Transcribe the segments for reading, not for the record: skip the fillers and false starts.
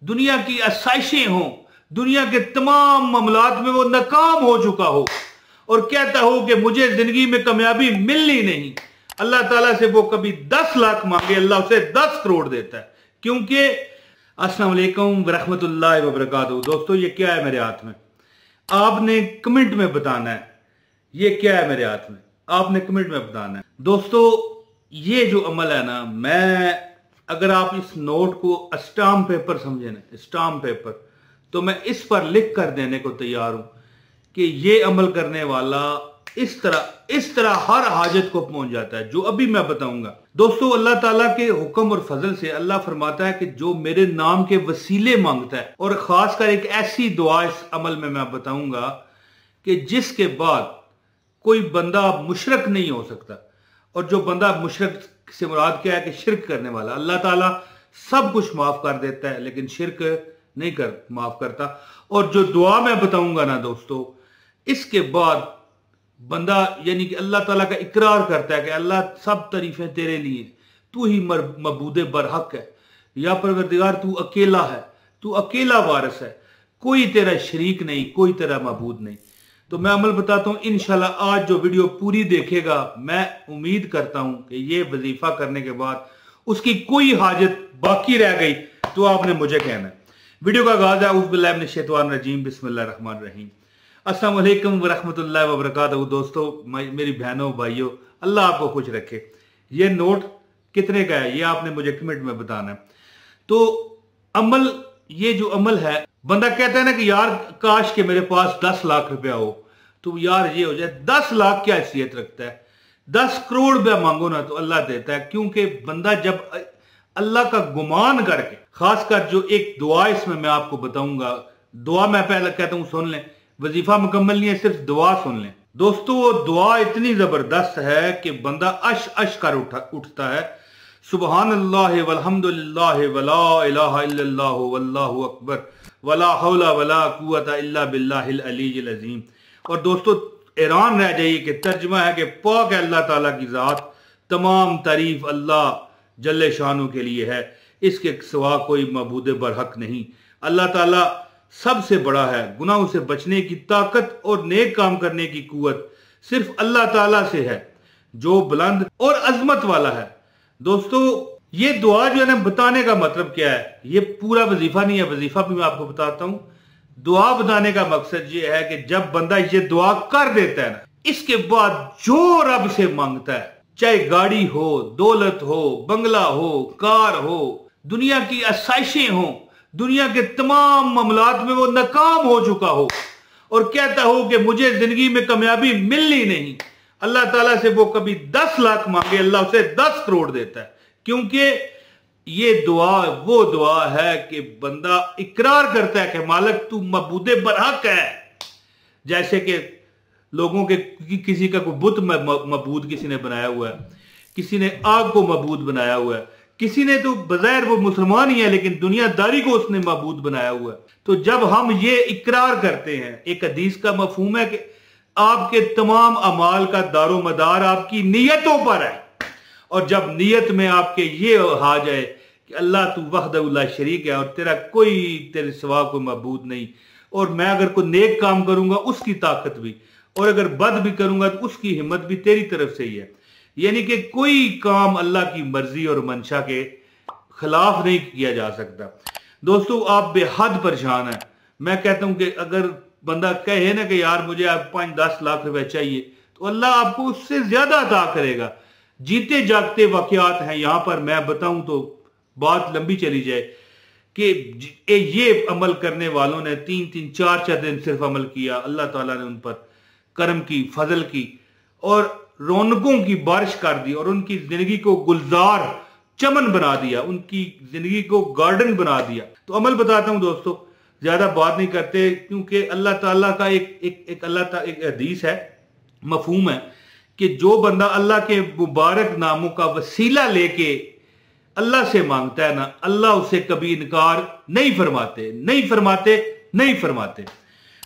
दुनिया की आसाइशें हों, दुनिया के तमाम मामलात में वो नाकाम हो चुका हो और कहता हो कि मुझे जिंदगी में कामयाबी मिलनी नहीं, अल्लाह ताला से वो कभी 10 लाख मांगे, अल्लाह उसे 10 करोड़ देता है। क्योंकि अस्सलाम वालेकुम रहमतुल्लाहि व बरकातहू। दोस्तों, ये क्या है मेरे हाथ में? आपने कमेंट में बताना है ये क्या है मेरे हाथ में, आपने कमेंट में बताना है। दोस्तों, ये जो अमल है ना, अगर आप इस नोट को स्टाम्प पेपर समझे ना, स्टाम्प पेपर, तो मैं इस पर लिख कर देने को तैयार हूं कि ये अमल करने वाला इस तरह हर हाजत को पहुंच जाता है, जो अभी मैं बताऊंगा। दोस्तों, अल्लाह ताला के हुक्म और फजल से अल्लाह फरमाता है कि जो मेरे नाम के वसीले मांगता है, और खासकर एक ऐसी दुआ इस अमल में मैं बताऊंगा कि जिसके बाद कोई बंदा मुशरक नहीं हो सकता। और जो बंदा मुशरक से मुराद क्या है कि शिरक करने वाला, अल्लाह ताला सब कुछ माफ कर देता है लेकिन शिरक नहीं माफ करता। और जो दुआ मैं बताऊंगा ना दोस्तों, इसके बाद बंदा यानी कि अल्लाह ताला का इकरार करता है कि अल्लाह सब तारीफें तेरे लिए, तू ही मबूदे बरहक है, या परवरदिगार तू अकेला है, तू अकेला वारिस है, कोई तेरा शरीक नहीं, कोई तेरा मबूद नहीं। तो मैं अमल बताता हूं इंशाल्लाह। आज जो वीडियो पूरी देखेगा, मैं उम्मीद करता हूं कि ये वजीफा करने के बाद उसकी कोई हाजत बाकी रह गई तो आपने मुझे कहना है। वीडियो का आगाज है औज़ु बिल्लाहि मिनश शैतानिर रजीम, बिस्मिल्लाहिर रहमानिर रहीम। अस्सलाम वालेकुम व रहमतुल्लाहि व बरकातहू। दोस्तों, मेरी बहनों भाइयों, अल्लाह आपको खुश रखे। ये नोट कितने का है ये आपने मुझे कमेंट में बताना है। तो अमल, ये जो अमल है, बंदा कहता है ना कि यार काश के मेरे पास 10 लाख रुपया हो, तो यार ये हो जाए। 10 लाख क्या हैसियत रखता है? 10 करोड़ रुपया मांगो ना तो अल्लाह देता है। क्योंकि बंदा जब अल्लाह का गुमान करके, खासकर जो एक दुआ इसमें मैं आपको बताऊंगा, दुआ मैं पहले कहता हूं सुन लें, वजीफा मुकम्मल नहीं है, सिर्फ दुआ सुन लें। दोस्तों, वो दुआ इतनी जबरदस्त है कि बंदा अश कर उठता है। सुबहान अल्लाह वल्हम्दुलिल्लाह वला इलाहा इल्लल्लाह वल्लाहु अकबर वला हौला वला कुव्वता इल्ला बिल्लाहिल अलीय्यिल अज़ीम। और दोस्तों, हैरान रह जाइए कि तर्जुमा है कि पाक है अल्लाह ताला की जात, तमाम तारीफ अल्लाह जल्ले शानू के लिए है, इसके सिवा कोई मबूद बरहक नहीं। अल्लाह ताला सबसे बड़ा है। गुनाहों से बचने की ताकत और नेक काम करने की कुव्वत सिर्फ अल्लाह ताला से है, जो बुलंद और अजमत वाला है। दोस्तों, ये दुआ जो है ना, बताने का मतलब क्या है, ये पूरा वजीफा नहीं है, वजीफा भी मैं आपको बताता हूं। दुआ बताने का मकसद ये है कि जब बंदा ये दुआ कर देता है ना, इसके बाद जो रब से मांगता है, चाहे गाड़ी हो, दौलत हो, बंगला हो, कार हो, दुनिया की आसाइशें हो, दुनिया के तमाम मामलात में वो नाकाम हो चुका हो और कहता हो कि मुझे जिंदगी में कामयाबी मिलनी नहीं, अल्लाह ताला से वो कभी 10 लाख मांगे, अल्लाह उसे 10 करोड़ देता है। क्योंकि ये दुआ वो दुआ है कि बंदा इकरार करता है कि मालिक तू मबूदे बरहक है। जैसे कि लोगों के किसी का कोई बुत मबूद किसी ने बनाया हुआ है, किसी ने आग को मबूद बनाया हुआ है, किसी ने तो बज़ाहिर वो मुसलमान ही है लेकिन दुनियादारी को उसने मबूद बनाया हुआ है। तो जब हम ये इकरार करते हैं, एक हदीस का मफहूम है कि आपके तमाम अमाल का दारो मदार आपकी नीयतों पर है। और जब नीयत में आपके ये आ जाए कि अल्लाह तू वहदहू ला शरीक है और तेरे सिवा कोई मबूद नहीं, और मैं अगर कोई नेक काम करूंगा उसकी ताकत भी, और अगर बद भी करूंगा तो उसकी हिम्मत भी तेरी तरफ से ही है। यानी कि कोई काम अल्लाह की मर्जी और मंशा के खिलाफ नहीं किया जा सकता। दोस्तों, आप बेहद परेशान हैं। मैं कहता हूं कि अगर बंदा कहे ना कि यार मुझे आप 5-10 लाख रुपए चाहिए, तो अल्लाह आपको उससे ज्यादा अता करेगा। जीते जागते वाकयात हैं यहां पर, मैं बताऊं तो बात लंबी चली जाए कि ये अमल करने वालों ने 3-3, 4-4 दिन सिर्फ अमल किया, अल्लाह ताला ने उन पर करम की, फजल की और रौनकों की बारिश कर दी और उनकी जिंदगी को गुलजार चमन बना दिया, उनकी जिंदगी को गार्डन बना दिया। तो अमल बताता हूं दोस्तों, ज्यादा बात नहीं करते, क्योंकि अल्लाह ताला का एक हदीस है, मफहूम है कि जो बंदा अल्लाह के मुबारक नामों का वसीला लेके अल्लाह से मांगता है ना, अल्लाह उसे कभी इनकार नहीं फरमाते।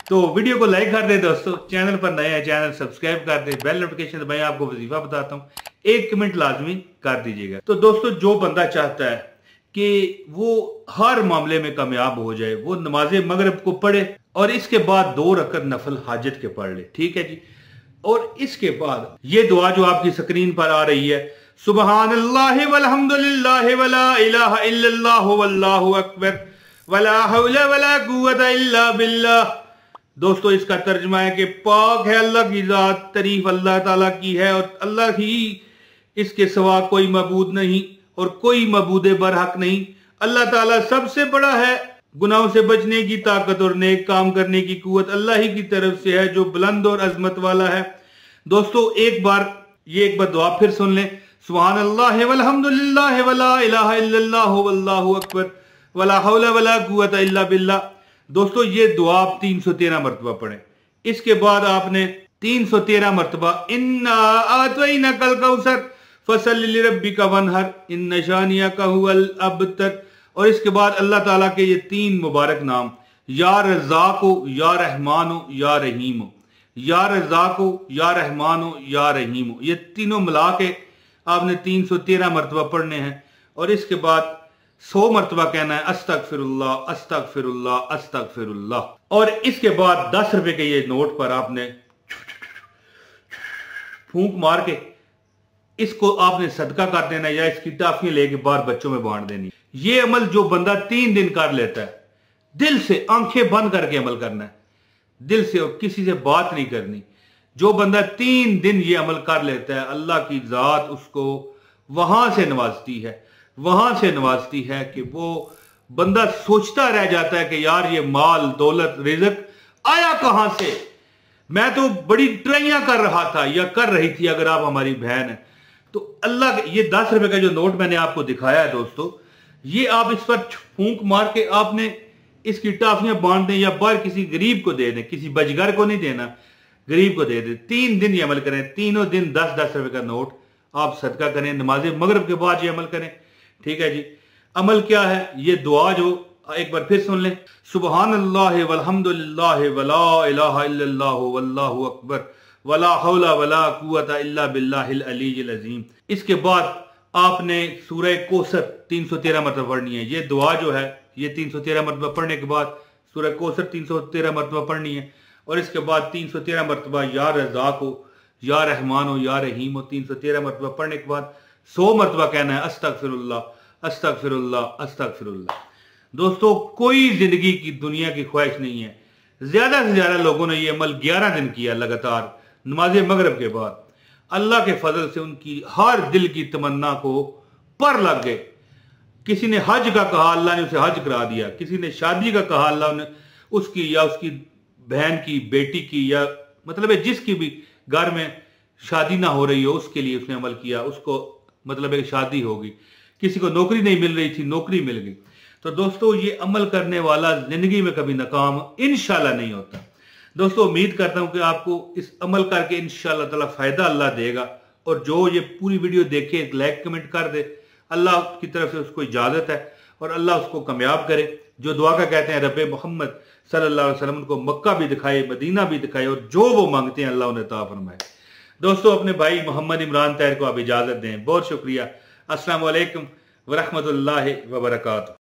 तो वीडियो को लाइक कर दे दोस्तों, चैनल पर नए हैं चैनल सब्सक्राइब कर दे, बेल नोटिफिकेशन दबाएं। आपको वजीफा बताता हूं, एक कमेंट लाजमी कर दीजिएगा। तो दोस्तों, जो बंदा चाहता है कि वो हर मामले में कामयाब हो जाए, वो नमाज मगरिब को पढ़े और इसके बाद 2 रकत नफल हाजत के पढ़ ले। ठीक है जी। और इसके बाद ये दुआ जो आपकी स्क्रीन पर आ रही है, सुबहानल्लाहि वल्हम्दुलिल्लाहि वला इलाहा इल्लल्लाहु वल्लाहु अकबर वला हौला वला कुव्वता इल्ला बिल्लाह। दोस्तों इसका तर्जुमा है कि पाक है अल्लाह की जात, तारीफ अल्लाह ताला की है और अल्लाह ही इसके सिवा कोई मबूद नहीं और कोई मबूद बरहक नहीं। अल्लाह ताला सबसे बड़ा है, गुनाहों से बचने की ताकत और नेक काम करने की कुव्वत अल्लाह ही की तरफ से है जो बुलंद और अजमत वाला है। दोस्तों एक बार दुआ फिर सुन लें, सुब्हानल्लाहि वल्हम्दुलिल्लाहि वला इलाहा इल्लल्लाहु वल्लाहु अकबर वला हौला वला कुव्वता इल्ला बिल्लाह। दोस्तों ये दुआ आप 313 मरतबा पढ़ें। इसके बाद आपने 313 मरतबा इन्ना आतैनाकल कौसर फसल्लि लिरब्बिका वनहर इन्न शानियका हुवल अबतर। और इसके बाद अल्लाह ताला के ये 3 मुबारक नाम, या रज़ाको, या रहमानो, या रहीमो, या रज़ाको, या रहमानो, या रहीमो, ये तीनों मिला के आपने 313 मरतबा पढ़ने हैं। और इसके बाद 100 मरतबा कहना है अस्तगफिरुल्लाह अस्तगफिरुल्लाह अस्तगफिरुल्लाह। और इसके बाद 10 रुपए के ये नोट पर आपने फूंक मार के इसको आपने सदका कर देना या इसकी टाफियां लेके बाहर बच्चों में बांट देनी। ये अमल जो बंदा 3 दिन कर लेता है, दिल से आंखें बंद करके अमल करना है, दिल से, और किसी से बात नहीं करनी। जो बंदा 3 दिन ये अमल कर लेता है, अल्लाह की जात उसको वहां से नवाजती है कि वो बंदा सोचता रह जाता है कि यार ये माल दौलत रिज़्क आया कहां से, मैं तो बड़ी ट्राइयां कर रहा था या कर रही थी अगर आप हमारी बहन है तो। अल्लाह, ये 10 रुपए का जो नोट मैंने आपको दिखाया है दोस्तों, ये आप इस पर फूंक मार के आपने इसकी टाफियां बांट दें या बाहर किसी गरीब को दे दें, किसी बजगर को नहीं देना, गरीब को दे दें। 3 दिन ये अमल करें, तीनों दिन 10-10 रुपए का नोट आप सदका करें, नमाज मगरिब के बाद ये अमल करें। ठीक है जी। अमल क्या है, ये दुआ जो एक बार फिर सुन लें, सुब्हानल्लाहि वल्हम्दुलिल्लाहि वला इलाहा इल्लल्लाहु वल्लाहु अकबर वला हौला वला कुव्वता इल्ला बिल्लाहिल अलीय्यिल अज़ीम। इसके बाद आपने सूरह कौसर 313 मरतबा पढ़नी है। ये दुआ जो है ये 313 मरतबा पढ़ने के बाद सूरह कौसर 313 मरतबा पढ़नी है। और इसके बाद 313 मरतबा या रज़ाको, या रहमानो, या रहीमो 313 मरतबा पढ़ने के बाद 100 मरतबा कहना है अस्तगफिरुल्लाह अस्तगफिरुल्लाह अस्तगफिरुल्लाह। दोस्तों कोई जिंदगी की दुनिया की ख्वाहिश नहीं है, ज्यादा से ज्यादा लोगों ने ये अमल 11 दिन किया लगातार नमाज मगरिब के बाद। अल्लाह के फजल से उनकी हर दिल की तमन्ना को पर लग गए। किसी ने हज का कहा, अल्लाह ने उसे हज करा दिया। किसी ने शादी का कहा, अल्लाह ने उसकी या उसकी बहन की, बेटी की, या मतलब है जिसकी भी घर में शादी ना हो रही हो उसके लिए उसने अमल किया, उसको मतलब है शादी होगी। किसी को नौकरी नहीं मिल रही थी, नौकरी मिल गई। तो दोस्तों ये अमल करने वाला जिंदगी में कभी नाकाम इंशाल्लाह नहीं होता। दोस्तों उम्मीद करता हूं कि आपको इस अमल करके इंशाल्लाह ताला फायदा अल्लाह देगा। और जो ये पूरी वीडियो देखे एक लाइक कमेंट कर दे, अल्लाह की तरफ से उसको इजाजत है और अल्लाह उसको कामयाब करे। जो दुआ का कहते हैं रब्बे मोहम्मद सल्लल्लाहु अलैहि वसल्लम उनको मक्का भी दिखाए, मदीना भी दिखाए और जो वो मांगते हैं अल्लाह उन्हें अता फरमाए। दोस्तों अपने भाई मोहम्मद इमरान ताहिर को आप इजाजत दें। बहुत शुक्रिया। अस्सलाम वालेकुम व रहमतुल्लाहि व बरकातुहू।